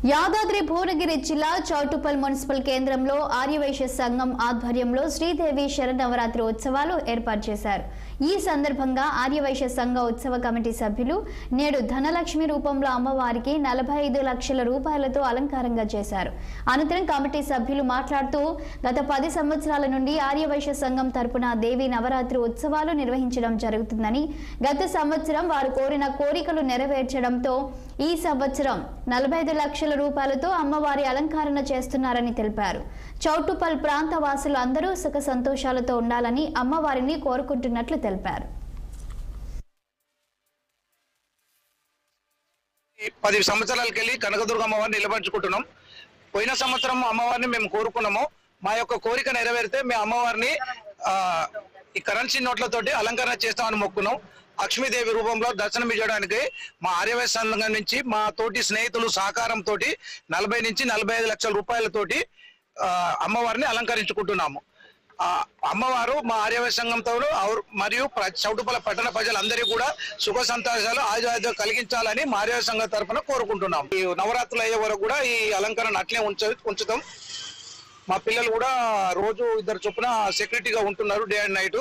యాదాద్రి భువనగిరి జిల్లా చౌటుప్పల్ మున్సిపల్ కేంద్రంలో ఆర్యవైశ్య సంఘం ఆధ్వర్యంలో శ్రీదేవి శరన్నవరాత్రి ఉత్సవాలు ఏర్పాటు చేశారు। ఈ సందర్భంగా ఆర్యవైశ్య సంఘ ఉత్సవ కమిటీ సభ్యులు నేడు ధనలక్ష్మి రూపంలో అమ్మవారికి 45 లక్షల రూపాయలతో అలంకారంగా చేశారు। అనంతరం కమిటీ సభ్యులు మాట్లాడుతూ గత 10 సంవత్సరాల నుండి ఆర్యవైశ్య సంఘం తరపున దేవి నవరాత్రి ఉత్సవాలు నిర్వహించడం జరుగుతుందని, గత సంవత్సరం వారు కోరిన కోరికలు నెరవేర్చడంతో ఈ సంవత్సరం 45 లక్షల రూపాయలతో అమ్మవారి అలంకరణ చేస్తున్నారని తెలిపారు। చౌటుప్పల్ ప్రాంత వాసులు అందరూ సుఖ సంతోషాలతో ఉండాలని అమ్మవారిని కోరుకుంటున్నట్లు తెలిపారు। 10 సంవత్సరాలకెళ్ళి కనకదుర్గ అమ్మవారిని నిలబెట్టుకుంటున్నాం। పోయిన సంవత్సరం అమ్మవారిని మేము కోరుకున్నాము। మా యొక్క కోరిక నెరవేరితే మేము అమ్మవారిని ఈ కరెన్సీ నోట్లతోటి అలంకరణ చేస్తామని మొక్కున్నాం। లక్ష్మీదేవి రూపంలో దర్శనం ఇవ్వడానికి మా ఆర్యవైశ్య సంఘం నుంచి మా తోటి స్నేహితులు సహకారంతో 40 నుంచి 45 లక్షల రూపాయలతోటి అమ్మవారిని అలంకరించుకుంటున్నాము। అమ్మవారు మా ఆర్యవైశ్య సంఘంతో మరియు చౌటుప్పల పట్టణ ప్రజలందరికీ కూడా సుఖ సంతోషాలు ఆయుర్వేదం కలిగించాలని మా ఆర్యవైశ్య సంఘం తరఫున కోరుకుంటున్నాం। ఈ నవరాత్రులు అయ్యే వరకు కూడా ఈ అలంకరణ అట్లే ఉంచుతాం। మా పిల్లలు కూడా రోజు 2 చొప్పున సెక్యూరిటీగా ఉంటున్నారు డే అండ్ నైట్।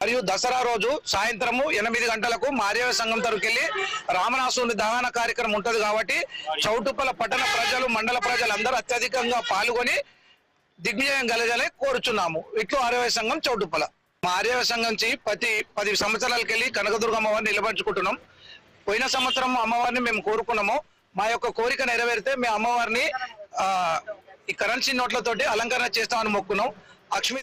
మరియు దసరా రోజు సాయంత్రము 8 గంటలకు మా ఆర్యవైశ్య సంఘం తరపుకెళ్ళి రామనాసుని దహన కార్యక్రమం ఉంటుంది కాబట్టి చౌటుప్పల పట్టణ ప్రజలు మండల ప్రజలందరూ అత్యధికంగా పాల్గొని దిగ్విజయం కలగాలని కోరుచున్నాము। ఇట్లు ఆర్యవైశ్య సంఘం చౌటుప్పల। మా ఆర్యవైశ్య సంఘం నుంచి 10 సంవత్సరాలకెళ్ళి కనకదుర్గ అమ్మవారిని నిలబెట్టుకుంటున్నాం। పోయిన సంవత్సరం అమ్మవారిని మేము కోరుకున్నాము। మా యొక్క కోరిక నెరవేరితే మేము అమ్మవారిని ఈ కరెన్సీ నోట్లతోటి అలంకరణ చేస్తామని మొక్కున్నాం। లక్ష్మీ